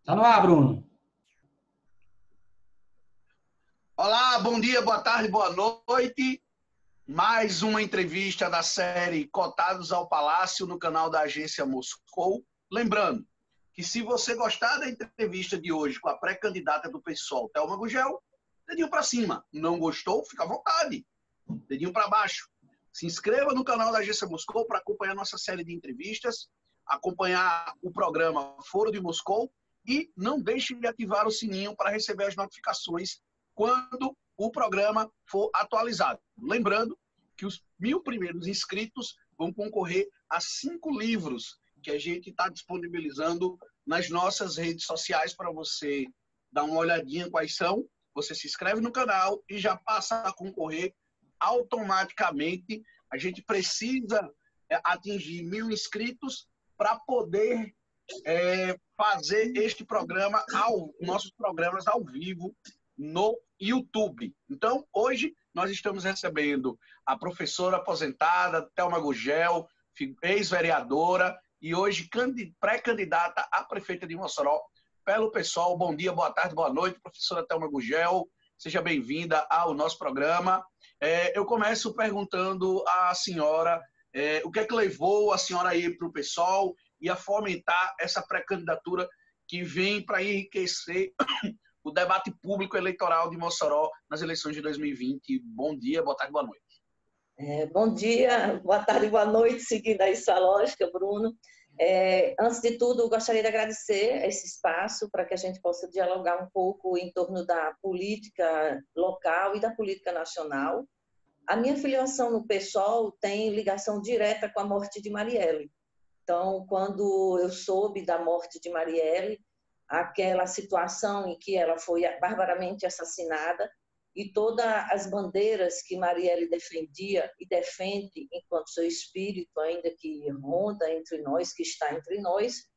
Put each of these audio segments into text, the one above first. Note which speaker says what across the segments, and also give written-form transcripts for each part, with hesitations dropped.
Speaker 1: Tá no ar, Bruno.
Speaker 2: Olá, bom dia, boa tarde, boa noite. Mais uma entrevista da série Cotados ao Palácio no canal da Agência Moscou. Lembrando que se você gostar da entrevista de hoje com a pré-candidata do PSOL, Thelma Gugel, dedinho para cima. Não gostou? Fica à vontade. Dedinho para baixo. Se inscreva no canal da Agência Moscou para acompanhar nossa série de entrevistas, acompanhar o programa Foro de Moscou e não deixe de ativar o sininho para receber as notificações quando o programa for atualizado. Lembrando que os 1000 primeiros inscritos vão concorrer a 5 livros que a gente está disponibilizando nas nossas redes sociais para você dar uma olhadinha quais são. Você se inscreve no canal e já passa a concorrer automaticamente. A gente precisa atingir 1000 inscritos para poder fazer este programa, nossos programas ao vivo no YouTube. Então, hoje nós estamos recebendo a professora aposentada Thelma Gugel, ex-vereadora e hoje pré-candidata a prefeita de Mossoró pelo PSOL. Bom dia, boa tarde, boa noite, professora Thelma Gugel. Seja bem-vinda ao nosso programa. Eu começo perguntando à senhora o que é que levou a senhora a ir para o PSOL e a fomentar essa pré-candidatura que vem para enriquecer o debate público eleitoral de Mossoró nas eleições de 2020. Bom dia, boa tarde, boa noite.
Speaker 3: Bom dia, boa tarde, boa noite, seguindo aí sua lógica, Bruno. Antes de tudo, gostaria de agradecer esse espaço para que a gente possa dialogar um pouco em torno da política local e da política nacional. A minha filiação no PSOL tem ligação direta com a morte de Marielle. Então, quando eu soube da morte de Marielle, aquela situação em que ela foi barbaramente assassinada e todas as bandeiras que Marielle defendia e defende enquanto seu espírito, ainda que ronda entre nós, que está entre nós,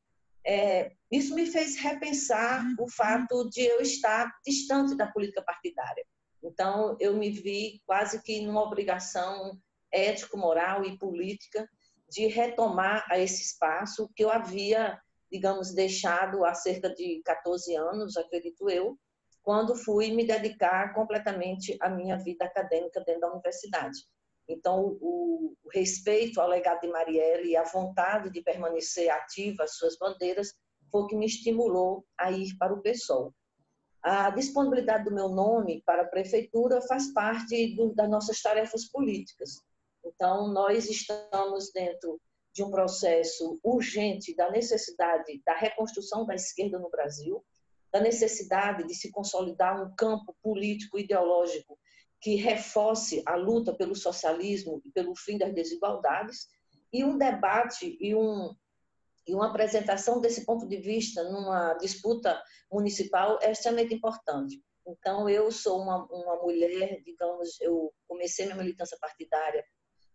Speaker 3: isso me fez repensar o fato de eu estar distante da política partidária. Então, eu me vi quase que numa obrigação ético-moral e política de retomar a esse espaço que eu havia, digamos, deixado há cerca de 14 anos, acredito eu, quando fui me dedicar completamente à minha vida acadêmica dentro da universidade. Então, o respeito ao legado de Marielle e a vontade de permanecer ativa às suas bandeiras foi o que me estimulou a ir para o PSOL. A disponibilidade do meu nome para a prefeitura faz parte das nossas tarefas políticas. Então, nós estamos dentro de um processo urgente da necessidade da reconstrução da esquerda no Brasil, da necessidade de se consolidar um campo político ideológico que reforce a luta pelo socialismo e pelo fim das desigualdades, e um debate e uma apresentação desse ponto de vista numa disputa municipal é extremamente importante. Então, eu sou uma mulher, digamos, eu comecei minha militância partidária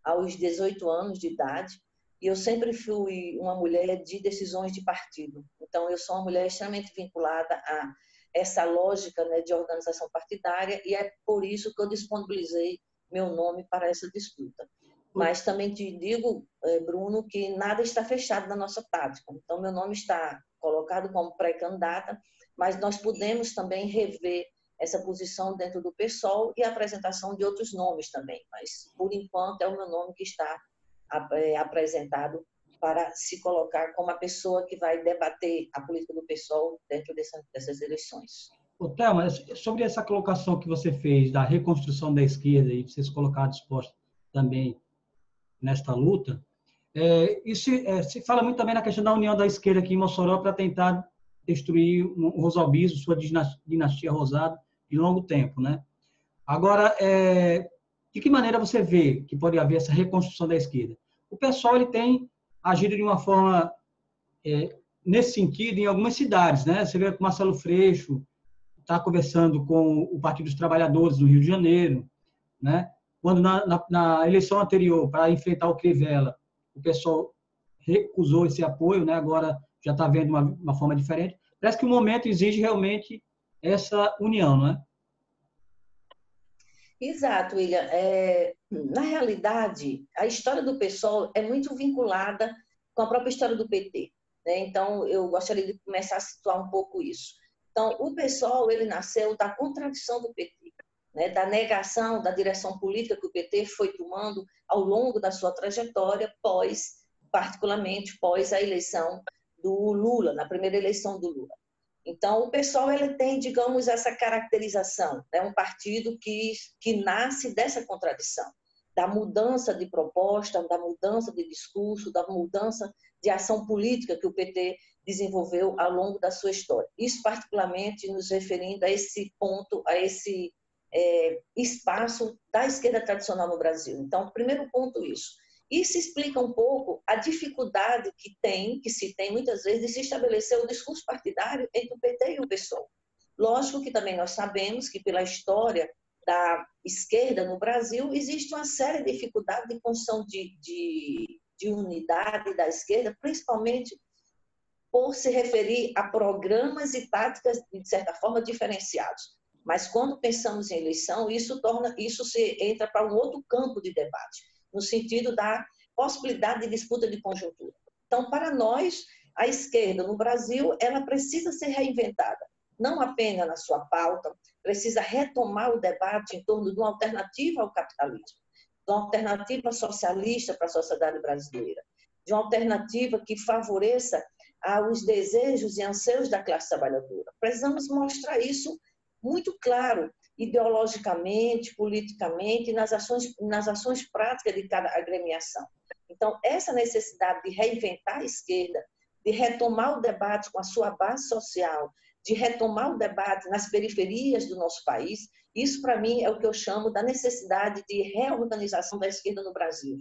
Speaker 3: aos 18 anos de idade, e eu sempre fui uma mulher de decisões de partido. Então, eu sou uma mulher extremamente vinculada a essa lógica, né, de organização partidária, e é por isso que eu disponibilizei meu nome para essa disputa. Mas também te digo, Bruno, que nada está fechado na nossa tática. Então, meu nome está colocado como pré-candidata, mas nós podemos também rever essa posição dentro do PSOL e a apresentação de outros nomes também. Mas, por enquanto, é o meu nome que está apresentado para se colocar como a pessoa que vai debater a política do PSOL dentro dessas eleições.
Speaker 1: Thelma, sobre essa colocação que você fez da reconstrução da esquerda e você se colocar disposta também nesta luta, se fala muito também na questão da união da esquerda aqui em Mossoró para tentar destruir o rosalbismo, sua dinastia rosada, de longo tempo, né? Agora, de que maneira você vê que pode haver essa reconstrução da esquerda? O PSOL ele tem agido de uma forma nesse sentido em algumas cidades, né? Você vê que o Marcelo Freixo está conversando com o Partido dos Trabalhadores do Rio de Janeiro, né? Quando na eleição anterior, para enfrentar o Crivella, o pessoal recusou esse apoio, né? Agora já está vendo uma forma diferente. Parece que o momento exige realmente essa união, não é?
Speaker 3: Exato, William. Na realidade, a história do PSOL é muito vinculada com a própria história do PT. né? Então, eu gostaria de começar a situar um pouco isso. Então, o PSOL, ele nasceu da contradição do PT, né? Da negação da direção política que o PT foi tomando ao longo da sua trajetória, particularmente pós a eleição do Lula, na primeira eleição do Lula. Então, o PSOL ele tem, digamos, essa caracterização, é um partido que nasce dessa contradição, da mudança de proposta, da mudança de discurso, da mudança de ação política que o PT desenvolveu ao longo da sua história. Isso, particularmente, nos referindo a esse ponto, a esse espaço da esquerda tradicional no Brasil. Então, primeiro ponto, isso. Isso explica um pouco a dificuldade que se tem muitas vezes de se estabelecer o discurso partidário entre o PT e o PSOL. Lógico que também nós sabemos que pela história da esquerda no Brasil existe uma séria dificuldade de construção de unidade da esquerda, principalmente por se referir a programas e táticas de certa forma diferenciados. Mas quando pensamos em eleição, isso entra para um outro campo de debate, no sentido da possibilidade de disputa de conjuntura. Então, para nós, a esquerda no Brasil, ela precisa ser reinventada, não apenas na sua pauta, precisa retomar o debate em torno de uma alternativa ao capitalismo, de uma alternativa socialista para a sociedade brasileira, de uma alternativa que favoreça os desejos e anseios da classe trabalhadora. Precisamos mostrar isso muito claro, ideologicamente, politicamente, nas ações práticas de cada agremiação. Então, essa necessidade de reinventar a esquerda, de retomar o debate com a sua base social, de retomar o debate nas periferias do nosso país, isso, para mim, é o que eu chamo da necessidade de reorganização da esquerda no Brasil.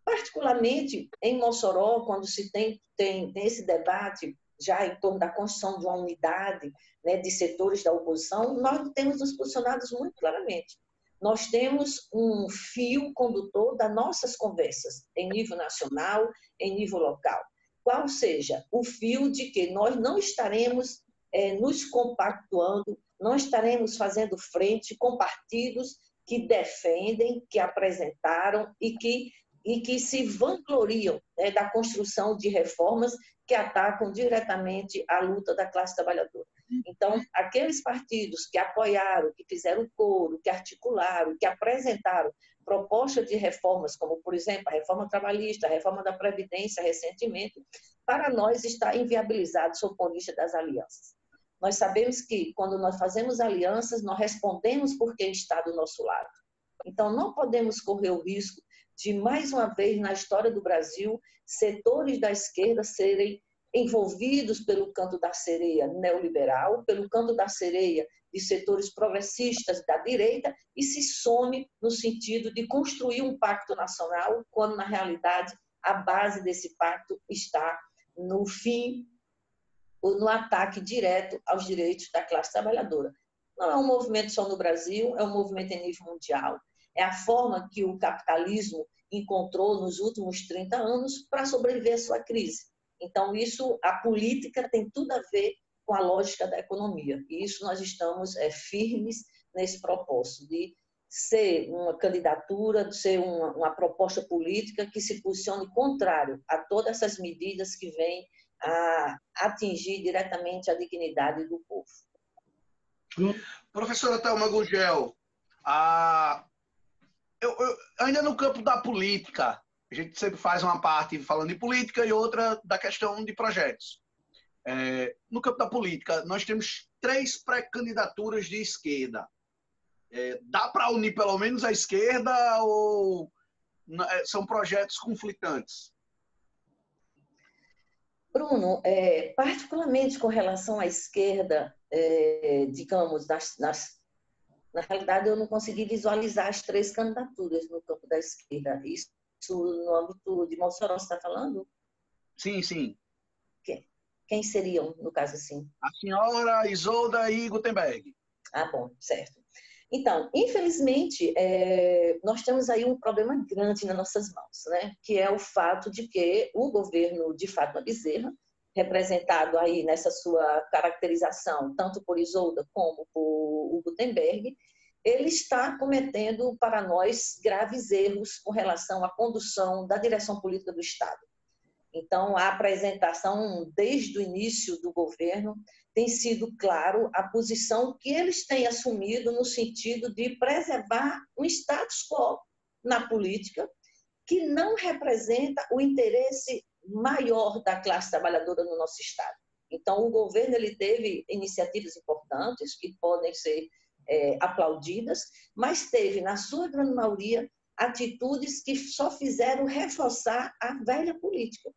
Speaker 3: Particularmente em Mossoró, quando se tem esse debate já em torno da construção de uma unidade, né, de setores da oposição, nós temos nos posicionados muito claramente. Nós temos um fio condutor das nossas conversas, em nível nacional, em nível local. Qual seja o fio de que nós não estaremos nos compactuando, não estaremos fazendo frente com partidos que defendem, que apresentaram e que se vangloriam, né, da construção de reformas que atacam diretamente a luta da classe trabalhadora. Então, aqueles partidos que apoiaram, que fizeram coro, que articularam, que apresentaram propostas de reformas, como, por exemplo, a reforma trabalhista, a reforma da Previdência, recentemente, para nós está inviabilizado sob o ponto de vista das alianças. Nós sabemos que, quando nós fazemos alianças, nós respondemos por quem está do nosso lado. Então, não podemos correr o risco de, mais uma vez, na história do Brasil, setores da esquerda serem envolvidos pelo canto da sereia neoliberal, pelo canto da sereia de setores progressistas da direita e se some no sentido de construir um pacto nacional, quando, na realidade, a base desse pacto está no fim ou no ataque direto aos direitos da classe trabalhadora. Não é um movimento só no Brasil, é um movimento em nível mundial. É a forma que o capitalismo encontrou nos últimos 30 anos para sobreviver à sua crise. Então, a política tem tudo a ver com a lógica da economia. E isso nós estamos firmes nesse propósito de ser uma candidatura, de ser uma proposta política que se posicione contrário a todas essas medidas que vêm a atingir diretamente a dignidade do povo.
Speaker 2: Professora Thelma Gurgel, ainda no campo da política, a gente sempre faz uma parte falando de política e outra da questão de projetos. No campo da política, nós temos 3 pré-candidaturas de esquerda. Dá para unir pelo menos a esquerda ou são projetos conflitantes?
Speaker 3: Bruno, particularmente com relação à esquerda, digamos, na realidade eu não consegui visualizar as 3 candidaturas no campo da esquerda. Isso no âmbito de Mossoró, você está falando?
Speaker 2: Sim, sim.
Speaker 3: Quem seriam, no caso assim?
Speaker 2: A senhora Isolda e Gutenberg.
Speaker 3: Ah, bom, certo. Então, infelizmente, nós temos aí um problema grande nas nossas mãos, né? Que é o fato de que o governo de Fátima Bezerra, representado aí nessa sua caracterização, tanto por Isolda como por Gutenberg, ele está cometendo, para nós, graves erros com relação à condução da direção política do Estado. Então, a apresentação, desde o início do governo, tem sido claro a posição que eles têm assumido no sentido de preservar um status quo na política que não representa o interesse maior da classe trabalhadora no nosso Estado. Então, o governo ele teve iniciativas importantes que podem ser aplaudidas, mas teve, na sua grande maioria, atitudes que só fizeram reforçar a velha política.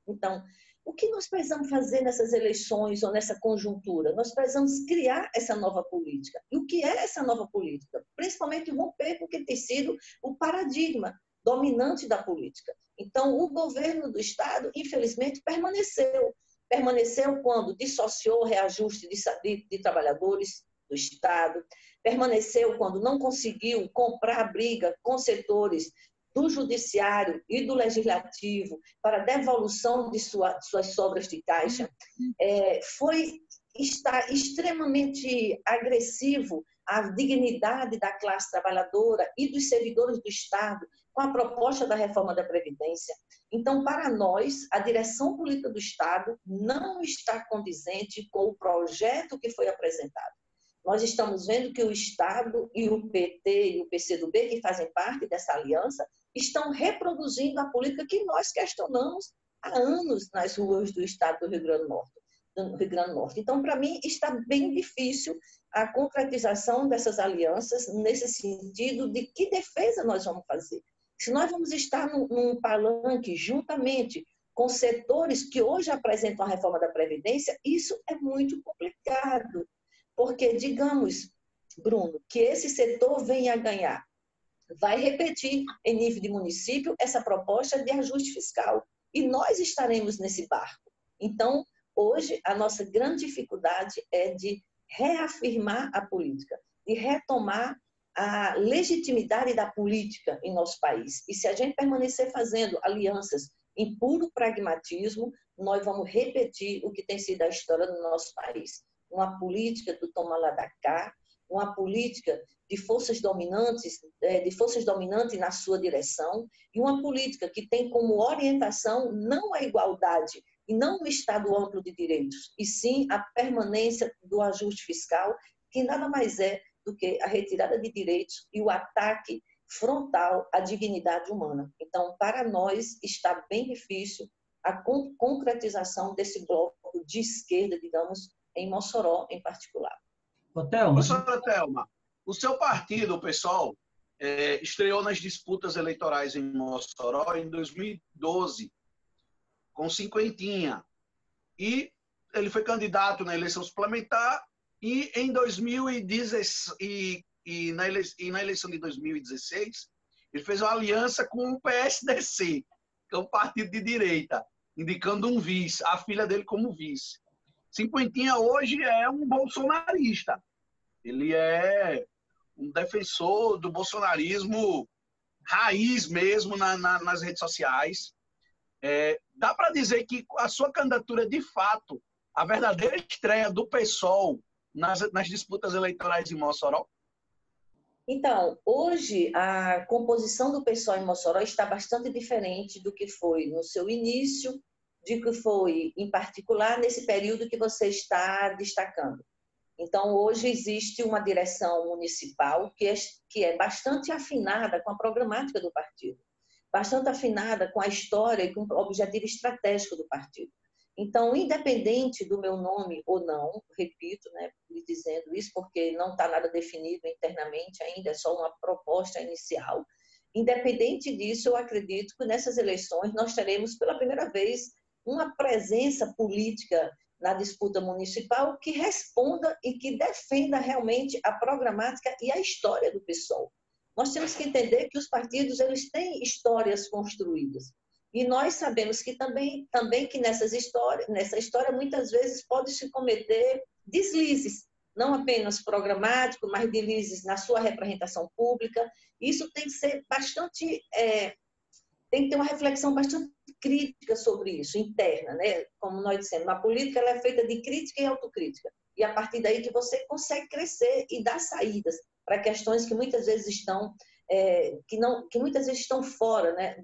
Speaker 3: Então, o que nós precisamos fazer nessas eleições ou nessa conjuntura? Nós precisamos criar essa nova política. E o que é essa nova política? Principalmente romper com o que tem sido o paradigma dominante da política. Então, o governo do Estado, infelizmente, permaneceu. Permaneceu quando dissociou o reajuste de trabalhadores do Estado, permaneceu quando não conseguiu comprar briga com setores do judiciário e do legislativo para devolução de suas sobras de caixa, está extremamente agressivo à dignidade da classe trabalhadora e dos servidores do Estado com a proposta da reforma da Previdência. Então, para nós, a direção política do Estado não está condizente com o projeto que foi apresentado. Nós estamos vendo que o Estado e o PT e o PCdoB, que fazem parte dessa aliança, estão reproduzindo a política que nós questionamos há anos nas ruas do Estado do Rio Grande do Norte. Então, para mim, está bem difícil a concretização dessas alianças nesse sentido de que defesa nós vamos fazer. Se nós vamos estar num palanque juntamente com setores que hoje apresentam a reforma da Previdência, isso é muito complicado. Porque, digamos, Bruno, que esse setor venha a ganhar, vai repetir em nível de município essa proposta de ajuste fiscal. E nós estaremos nesse barco. Então, hoje, a nossa grande dificuldade é de reafirmar a política, de retomar a legitimidade da política em nosso país. E se a gente permanecer fazendo alianças em puro pragmatismo, nós vamos repetir o que tem sido a história do nosso país. Uma política do toma lá da cá, uma política de forças dominantes na sua direção, e uma política que tem como orientação não a igualdade e não o Estado amplo de direitos, e sim a permanência do ajuste fiscal, que nada mais é do que a retirada de direitos e o ataque frontal à dignidade humana. Então, para nós, está bem difícil a concretização desse bloco de esquerda, digamos, em Mossoró, em particular.
Speaker 2: Professora Thelma, o seu partido, o PSOL, estreou nas disputas eleitorais em Mossoró em 2012, com cinquentinha. E ele foi candidato na eleição suplementar e em 2016, e na eleição de 2016, ele fez uma aliança com o PSDC, que é um partido de direita, indicando um vice, a filha dele como vice. Cinquentinha hoje é um bolsonarista. Ele é um defensor do bolsonarismo raiz mesmo nas redes sociais. Dá para dizer que a sua candidatura, de fato, a verdadeira estreia do PSOL nas disputas eleitorais em Mossoró?
Speaker 3: Então, hoje, a composição do PSOL em Mossoró está bastante diferente do que foi no seu início, de que foi, em particular, nesse período que você está destacando. Então, hoje existe uma direção municipal que é bastante afinada com a programática do partido, bastante afinada com a história e com o objetivo estratégico do partido. Então, independente do meu nome ou não, repito, né, lhe dizendo isso, porque não está nada definido internamente ainda, é só uma proposta inicial. Independente disso, eu acredito que nessas eleições nós teremos, pela primeira vez, uma presença política na disputa municipal que responda e que defenda realmente a programática e a história do PSOL. Nós temos que entender que os partidos eles têm histórias construídas. E nós sabemos que também que nessa história muitas vezes pode-se cometer deslizes, não apenas programáticos, mas deslizes na sua representação pública. Isso tem que ser bastante... tem que ter uma reflexão bastante crítica sobre isso, interna, né? Como nós dissemos, a política ela é feita de crítica e autocrítica. E a partir daí que você consegue crescer e dar saídas para questões que muitas vezes estão que muitas vezes estão fora, né,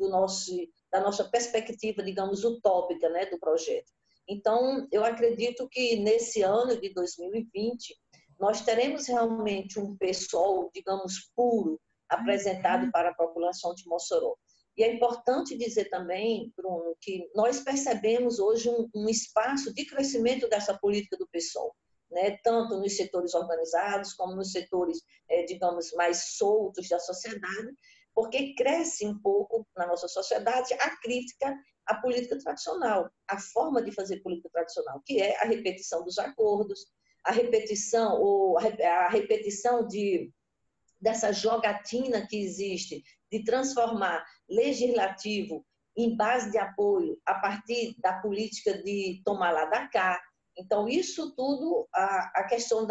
Speaker 3: da nossa perspectiva, digamos, utópica, né, do projeto. Então, eu acredito que nesse ano de 2020, nós teremos realmente um PSOL, digamos, puro, apresentado para a população de Mossoró. E é importante dizer também, Bruno, que nós percebemos hoje um espaço de crescimento dessa política do PSOL, né? Tanto nos setores organizados, como nos setores, digamos, mais soltos da sociedade, porque cresce um pouco na nossa sociedade a crítica à política tradicional, a forma de fazer política tradicional, que é a repetição dos acordos, a repetição dessa jogatina que existe de transformar legislativo em base de apoio a partir da política de tomar lá da cá. Então, isso tudo, a questão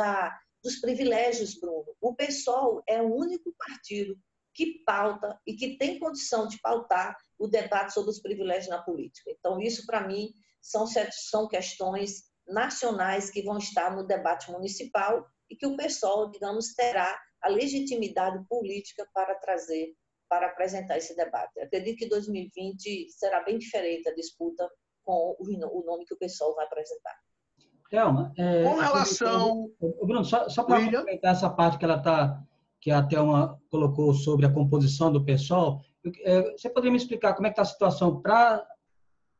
Speaker 3: dos privilégios, Bruno. O PSOL é o único partido que pauta e que tem condição de pautar o debate sobre os privilégios na política. Então, isso, para mim, são questões nacionais que vão estar no debate municipal e que o PSOL, digamos, terá a legitimidade política para trazer, para apresentar esse debate. Eu acredito que 2020 será bem diferente a disputa com o nome que o PSOL vai apresentar.
Speaker 1: Thelma,
Speaker 2: Com relação...
Speaker 1: Bruno, só para complementar essa parte que a Thelma colocou sobre a composição do PSOL, você poderia me explicar como é que está a situação para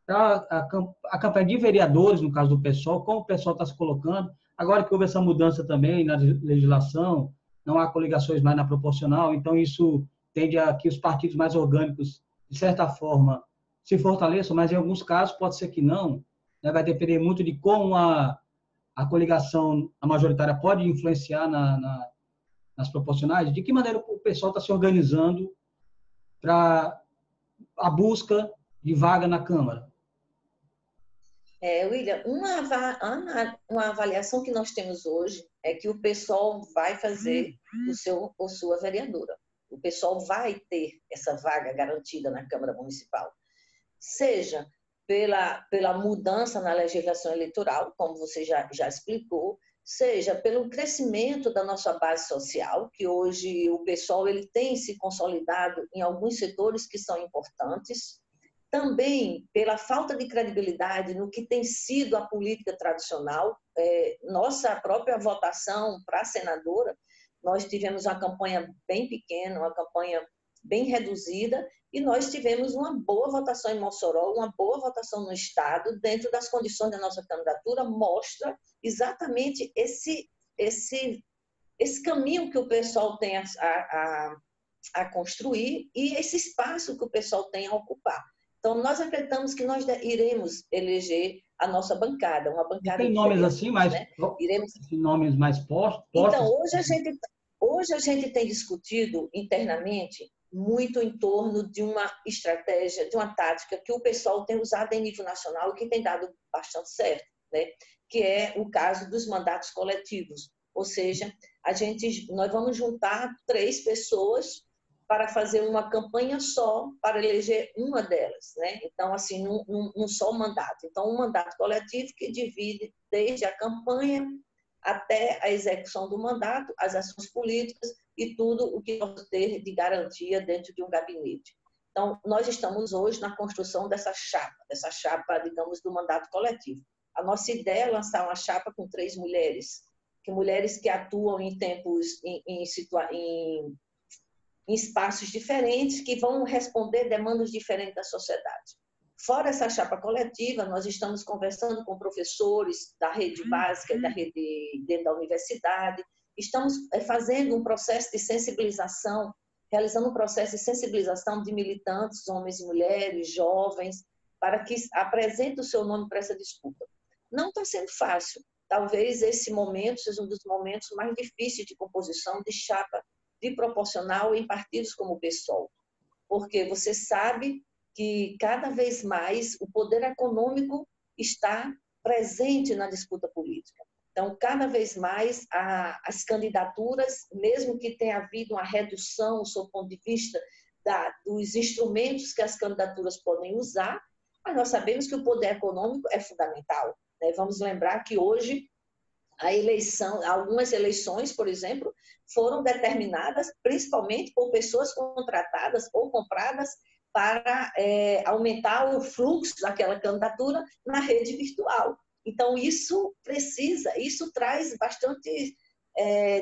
Speaker 1: a campanha de vereadores, no caso do PSOL, como o PSOL está se colocando, agora que houve essa mudança também na legislação, não há coligações mais na proporcional, então isso tende a que os partidos mais orgânicos, de certa forma, se fortaleçam, mas em alguns casos pode ser que não, né? Vai depender muito de como a coligação, a majoritária, pode influenciar nas proporcionais, de que maneira o pessoal está se organizando para a busca de vaga na Câmara.
Speaker 3: William, uma avaliação que nós temos hoje é que o PSOL vai fazer a sua vereadora. O PSOL vai ter essa vaga garantida na Câmara Municipal. Seja pela mudança na legislação eleitoral, como você já explicou, seja pelo crescimento da nossa base social, que hoje o PSOL ele tem se consolidado em alguns setores que são importantes, também pela falta de credibilidade no que tem sido a política tradicional. Nossa própria votação para senadora, nós tivemos uma campanha bem pequena, uma campanha bem reduzida, e nós tivemos uma boa votação em Mossoró, uma boa votação no Estado, dentro das condições da nossa candidatura, mostra exatamente esse caminho que o pessoal tem a construir e esse espaço que o pessoal tem a ocupar. Então, nós acreditamos que nós iremos eleger a nossa bancada, uma bancada
Speaker 1: tem nomes assim, mas
Speaker 3: né?
Speaker 1: nomes mais postos?
Speaker 3: Então, hoje a gente tem discutido internamente muito em torno de uma estratégia, de uma tática que o pessoal tem usado em nível nacional e que tem dado bastante certo, né? Que é o caso dos mandatos coletivos. Ou seja, nós vamos juntar 3 pessoas para fazer uma campanha só, para eleger uma delas, né? Então, assim, num só mandato. Então, um mandato coletivo que divide desde a campanha até a execução do mandato, as ações políticas e tudo o que nós ter de garantia dentro de um gabinete. Então, nós estamos hoje na construção dessa chapa, digamos, do mandato coletivo. A nossa ideia é lançar uma chapa com 3 mulheres que atuam em em espaços diferentes, que vão responder demandas diferentes da sociedade. Fora essa chapa coletiva, nós estamos conversando com professores da rede básica, da rede dentro da universidade, estamos fazendo um processo de sensibilização, realizando um processo de sensibilização de militantes, homens e mulheres, jovens, para que apresentem o seu nome para essa disputa. Não está sendo fácil. Talvez esse momento seja um dos momentos mais difíceis de composição de chapa de proporcional em partidos como o PSOL, porque você sabe que cada vez mais o poder econômico está presente na disputa política. Então, cada vez mais as candidaturas, mesmo que tenha havido uma redução sob o ponto de vista dos instrumentos que as candidaturas podem usar, mas nós sabemos que o poder econômico é fundamental, né? Vamos lembrar que hoje algumas eleições, por exemplo, foram determinadas principalmente por pessoas contratadas ou compradas para aumentar o fluxo daquela candidatura na rede virtual. Então, isso traz bastante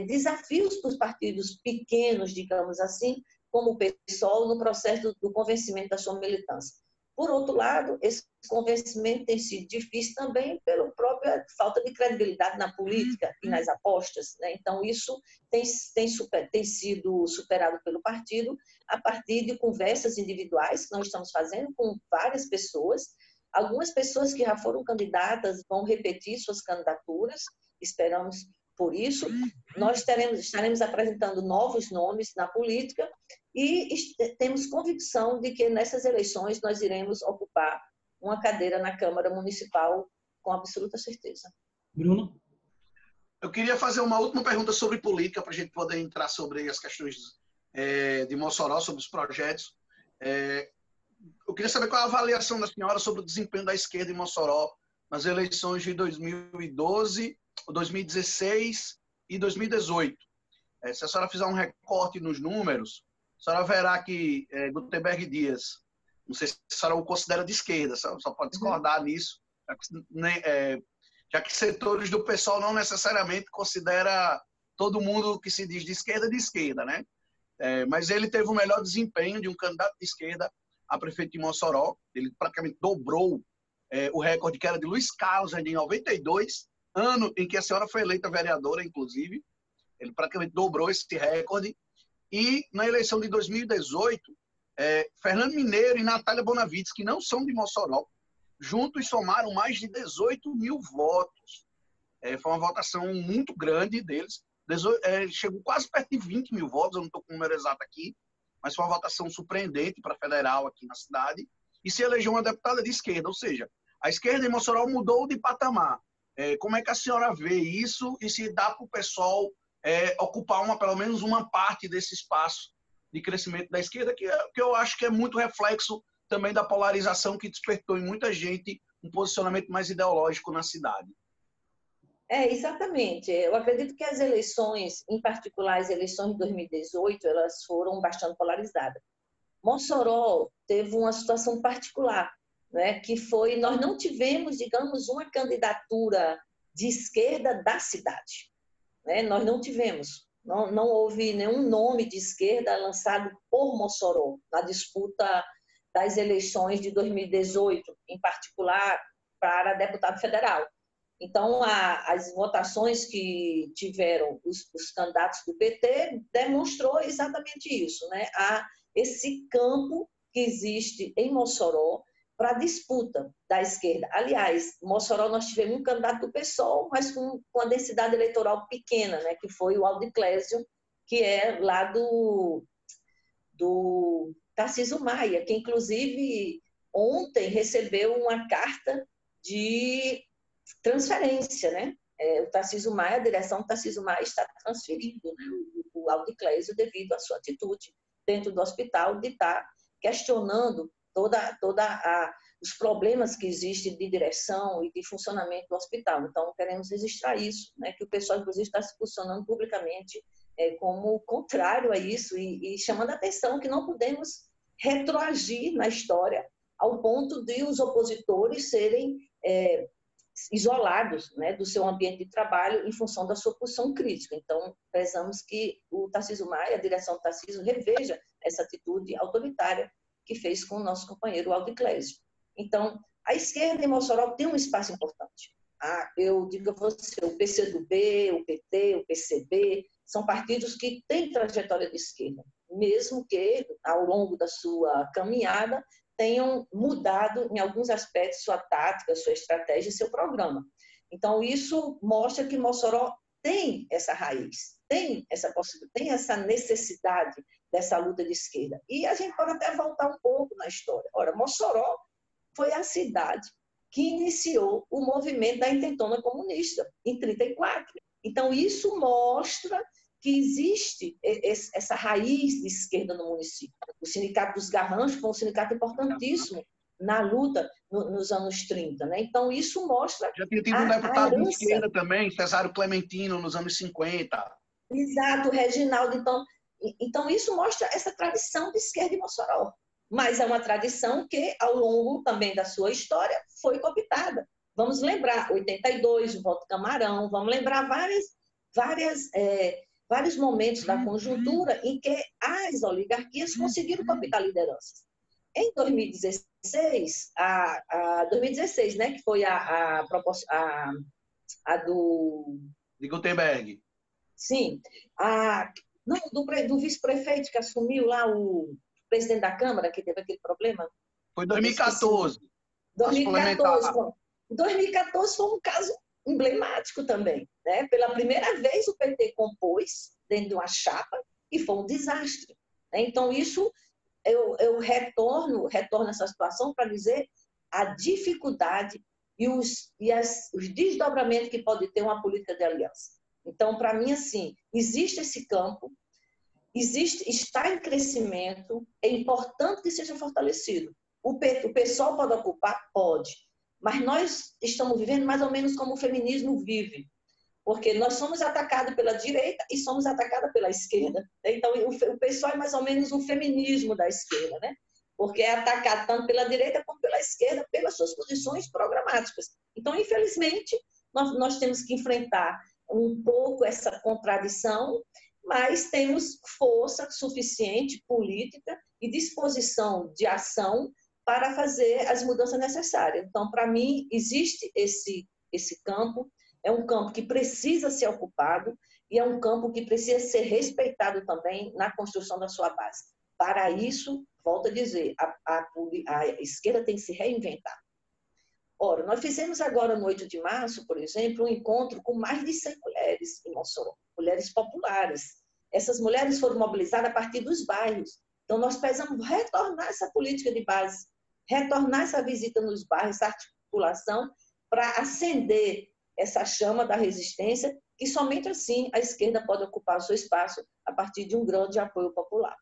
Speaker 3: desafios para os partidos pequenos, digamos assim, como o PSOL, no processo do convencimento da sua militância. Por outro lado, esse convencimento tem sido difícil também pela própria falta de credibilidade na política e nas apostas, né? Então, isso tem sido superado pelo partido a partir de conversas individuais que nós estamos fazendo com várias pessoas. Algumas pessoas que já foram candidatas vão repetir suas candidaturas, esperamos por isso. Nós estaremos apresentando novos nomes na política e temos convicção de que nessas eleições nós iremos ocupar uma cadeira na Câmara Municipal com absoluta certeza.
Speaker 1: Bruno?
Speaker 2: Eu queria fazer uma última pergunta sobre política, para a gente poder entrar sobre as questões de Mossoró, sobre os projetos. Eu queria saber qual a avaliação da senhora sobre o desempenho da esquerda em Mossoró nas eleições de 2012, 2016 e 2018. Se a senhora fizer um recorte nos números, a senhora verá que Gutenberg Dias, não sei se a senhora o considera de esquerda, só pode discordar nisso, já que setores do PSOL não necessariamente considera todo mundo que se diz de esquerda, né? Mas ele teve o melhor desempenho de um candidato de esquerda a prefeito de Mossoró. Ele praticamente dobrou o recorde que era de Luiz Carlos em 92, ano em que a senhora foi eleita vereadora, inclusive. Ele praticamente dobrou esse recorde. E na eleição de 2018, Fernando Mineiro e Natália Bonavides, que não são de Mossoró, juntos somaram mais de 18 mil votos. Foi uma votação muito grande deles. Chegou quase perto de 20 mil votos, eu não estou com o número exato aqui, mas foi uma votação surpreendente para federal aqui na cidade. E se elegeu uma deputada de esquerda, ou seja, a esquerda em Mossoró mudou de patamar. Como é que a senhora vê isso e se dá para o pessoal ocupar pelo menos uma parte desse espaço de crescimento da esquerda, que eu acho que é muito reflexo também da polarização que despertou em muita gente um posicionamento mais ideológico na cidade?
Speaker 3: Exatamente. Eu acredito que as eleições, em particular as eleições de 2018, elas foram bastante polarizadas. Mossoró teve uma situação particular, né, que foi, nós não tivemos, digamos, uma candidatura de esquerda da cidade. Né? Nós não tivemos. Não houve nenhum nome de esquerda lançado por Mossoró na disputa das eleições de 2018, em particular para deputado federal. Então, as votações que tiveram os candidatos do PT demonstrou exatamente isso, né? Há esse campo que existe em Mossoró para a disputa da esquerda. Aliás, em Mossoró nós tivemos um candidato do PSOL, mas com a densidade eleitoral pequena, né? Que foi o Audiclésio, que é lá do Tarcísio Maia, que inclusive ontem recebeu uma carta de transferência, né? O Tarcísio Maia, a direção do Tarcísio Maia está transferindo, né, o Audiclésio devido à sua atitude dentro do hospital de estar questionando os problemas que existem de direção e de funcionamento do hospital. Então, queremos registrar isso, né, que o pessoal, inclusive, está se posicionando publicamente como contrário a isso e chamando a atenção que não podemos retroagir na história ao ponto de os opositores serem isolados, né, do seu ambiente de trabalho em função da sua posição crítica. Então, prezamos que o Tarcísio Maia, a direção do Tarcísio, reveja essa atitude autoritária que fez com o nosso companheiro Audiclésio. Então, a esquerda em Mossoró tem um espaço importante. Eu digo a você, o PCdoB, o PT, o PCB, são partidos que têm trajetória de esquerda, mesmo que, ao longo da sua caminhada, tenham mudado, em alguns aspectos, sua tática, sua estratégia, seu programa. Então, isso mostra que Mossoró tem essa raiz, tem essa possibilidade, tem essa necessidade dessa luta de esquerda. E a gente pode até voltar um pouco na história. Ora, Mossoró foi a cidade que iniciou o movimento da Intentona Comunista, em 1934. Então, isso mostra que existe essa raiz de esquerda no município. O Sindicato dos Garranchos foi um sindicato importantíssimo na luta nos anos 30. Né? Então, isso mostra
Speaker 2: Já tinha tido um deputado de
Speaker 3: herança.
Speaker 2: esquerda também, Cesário Clementino, nos anos 50.
Speaker 3: Exato, Reginaldo. Então, isso mostra essa tradição de esquerda em Mossoró. Mas é uma tradição que, ao longo também da sua história, foi cooptada. Vamos lembrar 82, o voto Camarão, vamos lembrar vários momentos da conjuntura em que as oligarquias conseguiram cooptar lideranças. Em 2016, 2016, né, que foi a do...
Speaker 2: De Gutenberg.
Speaker 3: Sim. Não, do vice-prefeito que assumiu lá, o presidente da Câmara, que teve aquele problema.
Speaker 2: Foi 2014.
Speaker 3: 2014. 2014 foi um caso emblemático também. Né? Pela primeira vez, o PT compôs dentro de uma chapa e foi um desastre. Né? Então, isso eu retorno essa situação para dizer a dificuldade e os desdobramentos que pode ter uma política de aliança. Então, para mim, assim, existe esse campo, está em crescimento, é importante que seja fortalecido. O pessoal pode ocupar? Pode. Mas nós estamos vivendo mais ou menos como o feminismo vive. Porque nós somos atacados pela direita e somos atacados pela esquerda. Então, o pessoal é mais ou menos um feminismo da esquerda, né? Porque é atacado tanto pela direita como pela esquerda, pelas suas posições programáticas. Então, infelizmente, nós temos que enfrentar um pouco essa contradição, mas temos força suficiente, política e disposição de ação para fazer as mudanças necessárias. Então, para mim, existe esse campo, é um campo que precisa ser ocupado e é um campo que precisa ser respeitado também na construção da sua base. Para isso, volto a dizer, a esquerda tem que se reinventar. Ora, nós fizemos agora, no 8 de março, por exemplo, um encontro com mais de 100 mulheres em Mossoró, mulheres populares. Essas mulheres foram mobilizadas a partir dos bairros. Então, nós precisamos retornar essa política de base, retornar essa visita nos bairros, essa articulação, para acender essa chama da resistência, que somente assim a esquerda pode ocupar o seu espaço a partir de um grande apoio popular.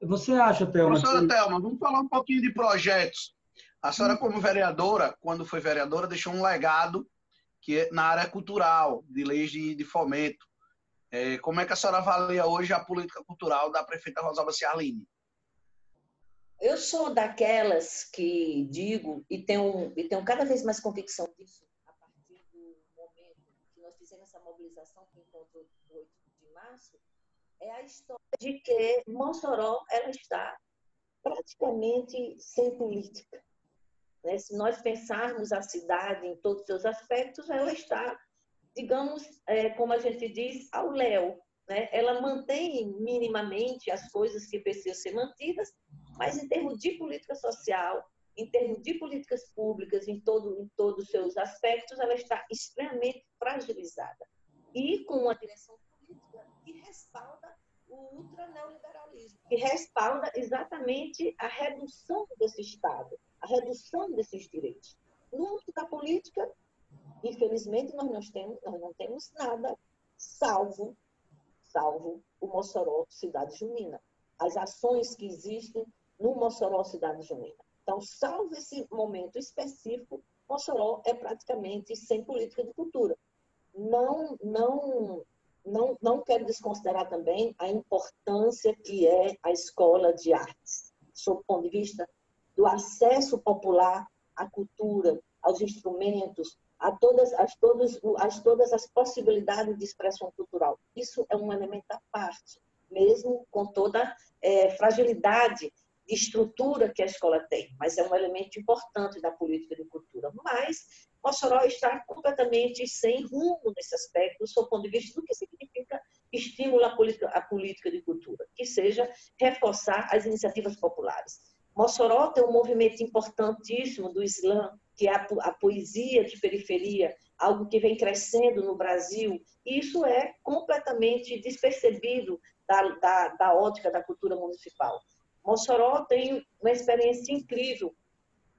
Speaker 1: Você acha, Thelma?
Speaker 2: Professora Thelma, vamos falar um pouquinho de projetos. A senhora, como vereadora, quando foi vereadora, deixou um legado que é na área cultural, de leis de fomento. Como é que a senhora avalia hoje a política cultural da prefeita Rosalba Ciarline?
Speaker 3: Eu sou daquelas que digo, e tenho cada vez mais convicção disso, a partir do momento que nós fizemos essa mobilização que encontrou o 8 de março, é a história de que Mossoró ela está praticamente sem política. Né? Se nós pensarmos a cidade em todos os seus aspectos, ela está, digamos, como a gente diz, ao léu. Né? Ela mantém minimamente as coisas que precisam ser mantidas, mas em termos de política social, em termos de políticas públicas, em todos os seus aspectos, ela está extremamente fragilizada. E com uma direção política que respalda o ultraneoliberalismo, que respalda exatamente a redução desse Estado, a redução desses direitos. No âmbito da política, infelizmente, nós não temos nada salvo o Mossoró Cidade Junina. As ações que existem no Mossoró Cidade Junina. Então, salvo esse momento específico, Mossoró é praticamente sem política de cultura. Não quero desconsiderar também a importância que é a escola de artes, sob o ponto de vista do acesso popular à cultura, aos instrumentos, a todas as possibilidades de expressão cultural. Isso é um elemento à parte, mesmo com toda fragilidade de estrutura que a escola tem, mas é um elemento importante da política de cultura. Mas Mossoró está completamente sem rumo nesse aspecto, do seu ponto de vista do que significa estímulo à política de cultura, que seja reforçar as iniciativas populares. Mossoró tem um movimento importantíssimo do Islã, que é a poesia de periferia, algo que vem crescendo no Brasil, e isso é completamente despercebido da ótica da cultura municipal. Mossoró tem uma experiência incrível,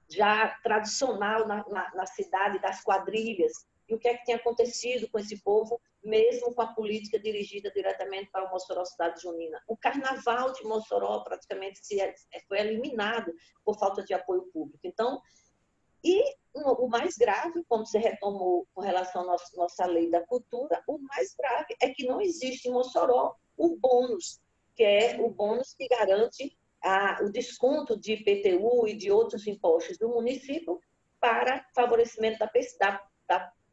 Speaker 3: já tradicional na cidade das quadrilhas, e o que é que tem acontecido com esse povo, mesmo com a política dirigida diretamente para o Mossoró Cidade Junina. O carnaval de Mossoró praticamente foi eliminado por falta de apoio público. Então, e o mais grave, como você retomou com relação à nossa lei da cultura, o mais grave é que não existe em Mossoró o bônus, que é o bônus que garante o desconto de IPTU e de outros impostos do município para favorecimento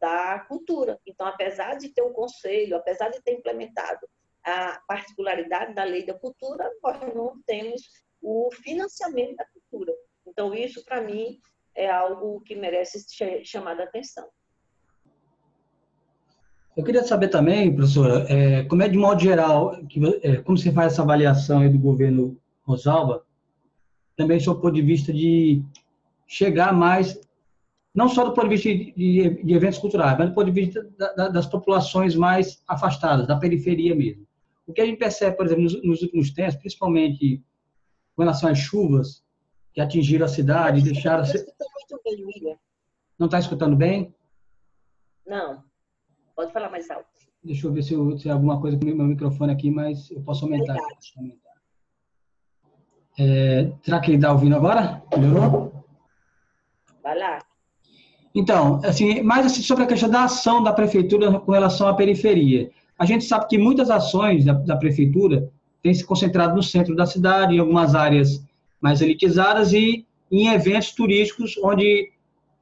Speaker 3: da cultura. Então, apesar de ter um conselho, apesar de ter implementado a particularidade da lei da cultura, nós não temos o financiamento da cultura. Então, isso, para mim, é algo que merece ser chamado a atenção.
Speaker 1: Eu queria saber também, professora, como é de modo geral, como você faz essa avaliação aí do governo Rosalba, também do seu ponto de vista de chegar mais, não só do ponto de vista de eventos culturais, mas do ponto de vista das populações mais afastadas, da periferia mesmo. O que a gente percebe, por exemplo, nos últimos tempos, principalmente com relação às chuvas que atingiram a cidade e deixaram...
Speaker 3: Não estou muito bem, William.
Speaker 1: Não está escutando bem?
Speaker 3: Não. Pode falar mais alto.
Speaker 1: Deixa eu ver se tem alguma coisa com o meu microfone aqui, mas eu posso aumentar. Será que ele está ouvindo agora? Melhorou?
Speaker 3: Vai lá.
Speaker 1: Então, assim, mais assim, sobre a questão da ação da prefeitura com relação à periferia. A gente sabe que muitas ações da prefeitura têm se concentrado no centro da cidade, em algumas áreas mais elitizadas e em eventos turísticos onde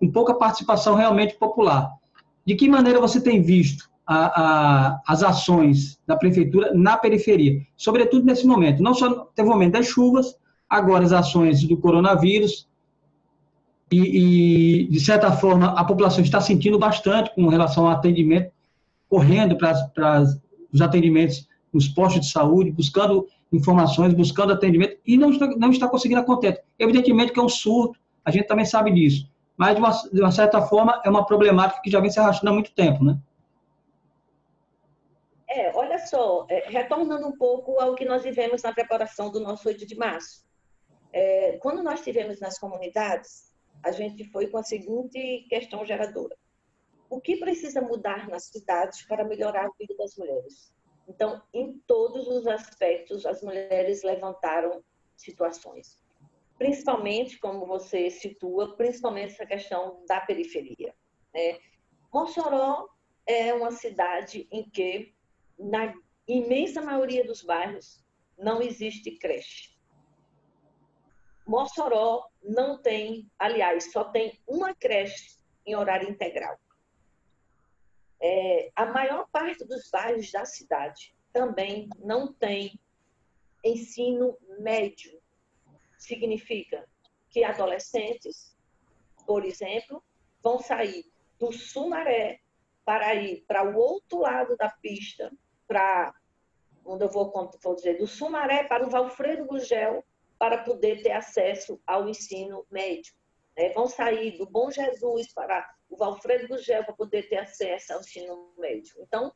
Speaker 1: com pouca participação realmente popular. De que maneira você tem visto as ações da prefeitura na periferia, sobretudo nesse momento? Não só teve o momento das chuvas, agora as ações do coronavírus, e de certa forma, a população está sentindo bastante com relação ao atendimento, correndo para os atendimentos nos postos de saúde, buscando informações, buscando atendimento, e não está conseguindo acontecer. Evidentemente que é um surto, a gente também sabe disso, mas, de uma certa forma, é uma problemática que já vem se arrastando há muito tempo, né?
Speaker 3: Olha só, retornando um pouco ao que nós vivemos na preparação do nosso 8 de março. Quando nós estivemos nas comunidades, a gente foi com a seguinte questão geradora. O que precisa mudar nas cidades para melhorar a vida das mulheres? Então, em todos os aspectos, as mulheres levantaram situações. Principalmente, como você situa, principalmente essa questão da periferia. Mossoró é uma cidade em que, na imensa maioria dos bairros, não existe creche. Mossoró não tem, aliás, só tem uma creche em horário integral. A maior parte dos bairros da cidade também não tem ensino médio. Significa que adolescentes, por exemplo, vão sair do Sumaré para ir para o outro lado da pista, onde eu vou dizer, do Sumaré para o Valfredo Gugel, para poder ter acesso ao ensino médio. Vão sair do Bom Jesus para o Valfredo Gugel para poder ter acesso ao ensino médio. Então,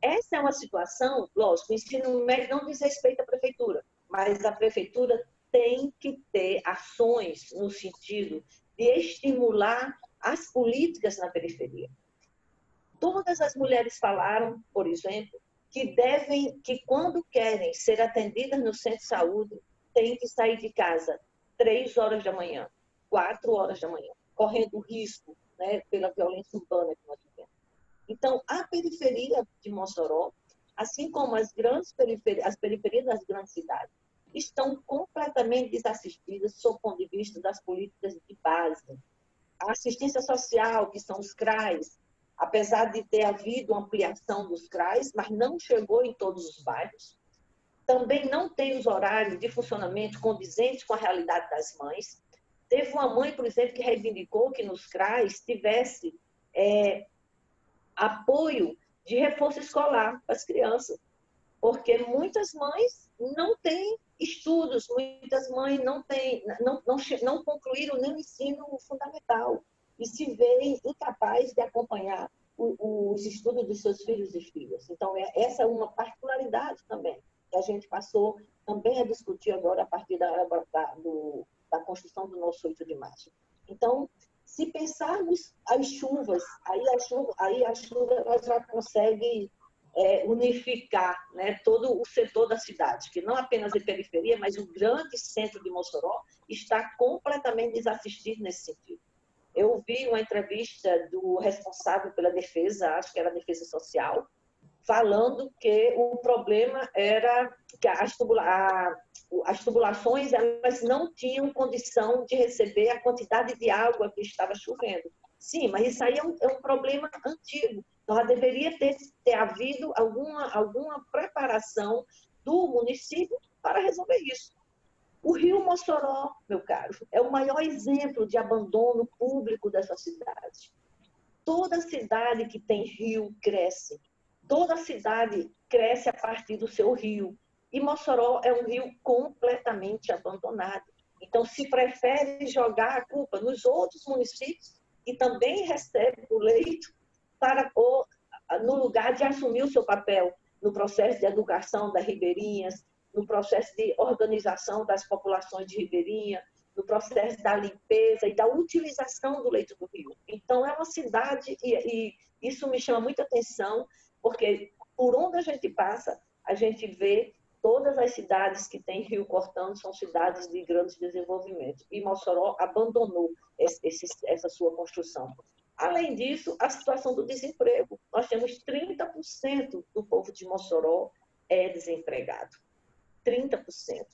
Speaker 3: essa é uma situação, lógico, o ensino médio não diz respeito à prefeitura, mas a prefeitura tem que ter ações no sentido de estimular as políticas na periferia. Todas as mulheres falaram, por exemplo, que quando querem ser atendidas no centro de saúde, têm que sair de casa 3 horas da manhã, 4 horas da manhã, correndo risco, pela violência urbana que nós vivemos. Então, a periferia de Mossoró, assim como as periferias das grandes cidades, estão completamente desassistidas sob o ponto de vista das políticas de base. A assistência social, que são os CRAs, apesar de ter havido ampliação dos CRAs, mas não chegou em todos os bairros. Também não tem os horários de funcionamento condizentes com a realidade das mães. Teve uma mãe, por exemplo, que reivindicou que nos CRAs tivesse apoio de reforço escolar para as crianças, porque muitas mães não têm estudos, muitas mães não concluíram nem o ensino fundamental e se veem incapazes de acompanhar os estudos dos seus filhos e filhas. Então, essa é uma particularidade também, que a gente passou também a discutir agora a partir da construção do nosso 8 de março. Então, Se pensarmos as chuvas, aí a chuva ela já consegue unificar, né, todo o setor da cidade, que não apenas a periferia, mas o grande centro de Mossoró está completamente desassistido nesse sentido. Eu vi uma entrevista do responsável pela defesa, acho que era a defesa social, falando que o problema era que as tubulações elas não tinham condição de receber a quantidade de água que estava chovendo. Sim, mas isso aí é um problema antigo. Então, já deveria ter havido alguma preparação do município para resolver isso. O Rio Mossoró, meu caro, é o maior exemplo de abandono público dessa cidade. Toda cidade que tem rio cresce. Toda cidade cresce a partir do seu rio. E Mossoró é um rio completamente abandonado. Então, se prefere jogar a culpa nos outros municípios, que também recebem o leito, no lugar de assumir o seu papel no processo de educação das ribeirinhas, no processo de organização das populações de ribeirinha, no processo da limpeza e da utilização do leito do rio. Então, é uma cidade, e isso me chama muita atenção, porque por onde a gente passa, a gente vê todas as cidades que têm rio cortando são cidades de grande desenvolvimento. E Mossoró abandonou essa sua construção. Além disso, a situação do desemprego. Nós temos 30% do povo de Mossoró desempregado. 30%.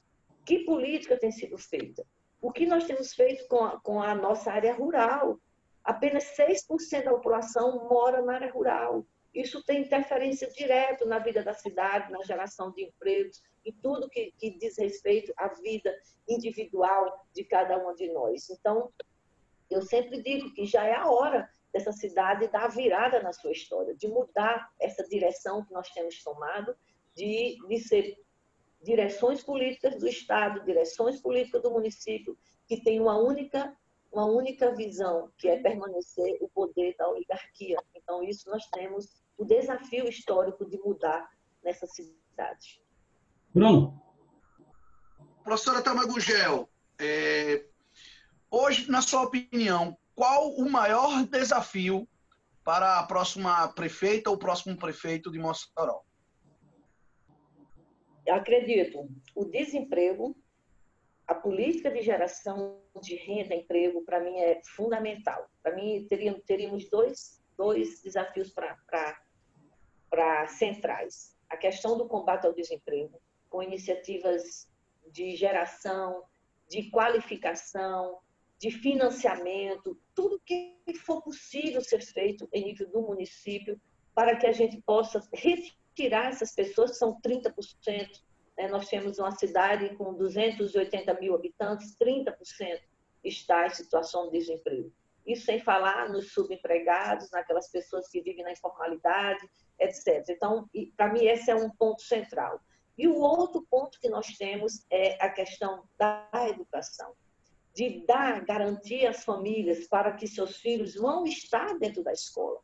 Speaker 3: Que política tem sido feita? O que nós temos feito com a nossa área rural? Apenas 6% da população mora na área rural. Isso tem interferência direta na vida da cidade, na geração de empregos, e tudo que diz respeito à vida individual de cada uma de nós. Então, eu sempre digo que já é a hora dessa cidade dar a virada na sua história, de mudar essa direção que nós temos tomado, de ser direções políticas do Estado, direções políticas do município, que tem uma única visão, que é permanecer o poder da oligarquia. Então, isso nós temos o desafio histórico de mudar nessa cidade.
Speaker 1: Bruno?
Speaker 2: Professora Thelma Gugel, hoje, na sua opinião, qual o maior desafio para a próxima prefeita ou o próximo prefeito de Mossoró?
Speaker 3: Eu acredito, o desemprego, a política de geração de renda e emprego, para mim, é fundamental. Para mim, teríamos dois desafios para centrais. A questão do combate ao desemprego, com iniciativas de geração, de qualificação, de financiamento, tudo que for possível ser feito em nível do município, para que a gente possa retirar essas pessoas, que são 30%. Nós temos uma cidade com 280 mil habitantes, 30% está em situação de desemprego. Isso sem falar nos subempregados, naquelas pessoas que vivem na informalidade, etc. Então, para mim, esse é um ponto central. E o outro ponto que nós temos é a questão da educação, de dar garantia às famílias para que seus filhos vão estar dentro da escola.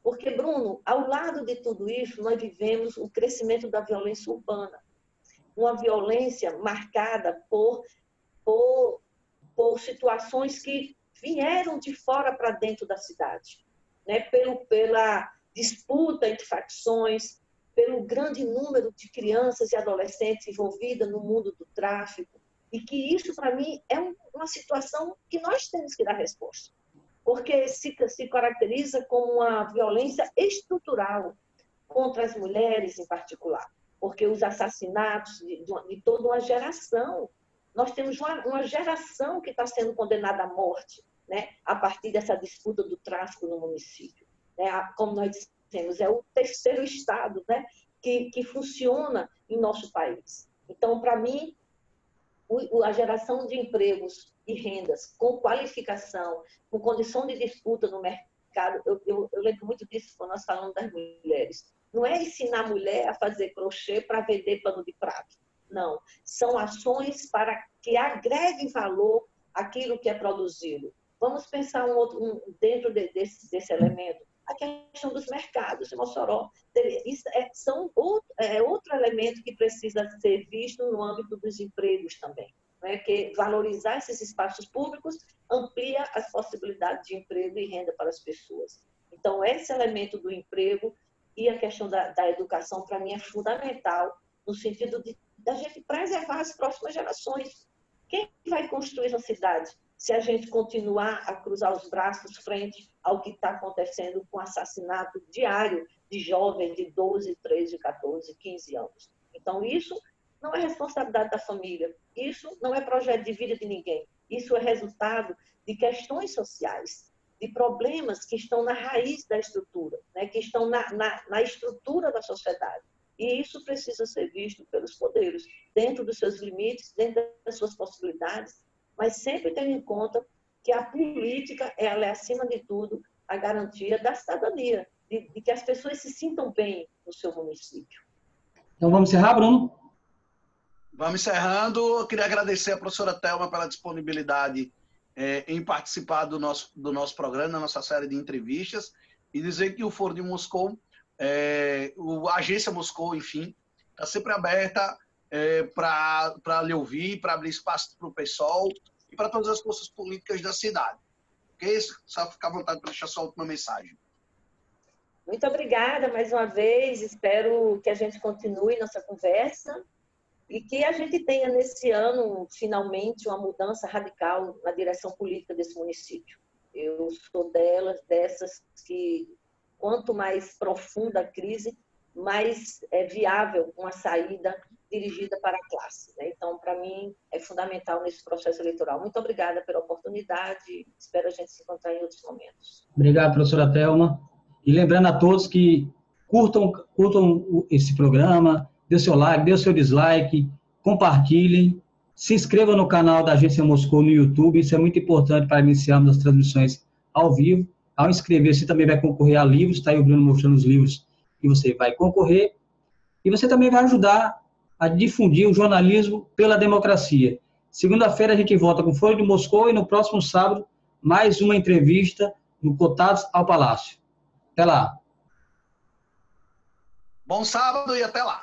Speaker 3: Porque, Bruno, ao lado de tudo isso, nós vivemos o crescimento da violência urbana, uma violência marcada por situações que vieram de fora para dentro da cidade, né? Pela disputa entre facções, pelo grande número de crianças e adolescentes envolvidas no mundo do tráfico, e que isso, para mim, é uma situação que nós temos que dar resposta, porque se caracteriza como uma violência estrutural contra as mulheres em particular, porque os assassinatos de toda uma geração, nós temos uma geração que está sendo condenada à morte, né, a partir dessa disputa do tráfico no município. Né? Como nós dissemos, é o terceiro estado, né, que funciona em nosso país. Então, para mim, a geração de empregos e rendas com qualificação, com condição de disputa no mercado, eu lembro muito disso quando nós falamos das mulheres. Não é ensinar a mulher a fazer crochê para vender pano de prato. Não. São ações para que agreguem valor àquilo que é produzido. Vamos pensar dentro desse elemento. A questão dos mercados de Mossoró. Isso é outro elemento que precisa ser visto no âmbito dos empregos também. né, que valorizar esses espaços públicos amplia as possibilidades de emprego e renda para as pessoas. Então, esse elemento do emprego e a questão da educação, para mim, é fundamental, no sentido de a gente preservar as próximas gerações. Quem vai construir a cidade se a gente continuar a cruzar os braços frente ao que está acontecendo com o assassinato diário de jovens de 12, 13, 14, 15 anos? Então, isso não é responsabilidade da família, isso não é projeto de vida de ninguém, isso é resultado de questões sociais, de problemas que estão na raiz da estrutura, né? Que estão na estrutura da sociedade. E isso precisa ser visto pelos poderes, dentro dos seus limites, dentro das suas possibilidades, mas sempre tendo em conta que a política ela é, acima de tudo, a garantia da cidadania, de que as pessoas se sintam bem no seu município.
Speaker 1: Então, vamos encerrar, Bruno?
Speaker 2: Vamos encerrando. Eu queria agradecer a professora Thelma pela disponibilidade em participar do nosso programa, da nossa série de entrevistas, e dizer que o Foro de Moscou, a Agência Moscou, enfim, está sempre aberta para lhe ouvir, para abrir espaço para o pessoal e para todas as forças políticas da cidade. Ok? Só ficar à vontade para deixar sua última mensagem.
Speaker 3: Muito obrigada mais uma vez. Espero que a gente continue nossa conversa e que a gente tenha nesse ano, finalmente, uma mudança radical na direção política desse município. Eu sou dessas que, quanto mais profunda a crise, mais é viável uma saída dirigida para a classe, né? Então, para mim, é fundamental nesse processo eleitoral. Muito obrigada pela oportunidade. Espero a gente se encontrar em outros momentos.
Speaker 1: Obrigado, professora Thelma. E lembrando a todos que curtam esse programa, dê seu like, dê seu dislike, compartilhem, se inscrevam no canal da Agência Moscou no YouTube, isso é muito importante para iniciarmos as transmissões ao vivo. Ao inscrever-se, também vai concorrer a livros, está aí o Bruno mostrando os livros que você vai concorrer, e você também vai ajudar a difundir o jornalismo pela democracia. Segunda-feira a gente volta com o Foro de Moscou e no próximo sábado, mais uma entrevista no Cotados ao Palácio. Até lá.
Speaker 2: Bom sábado e até lá.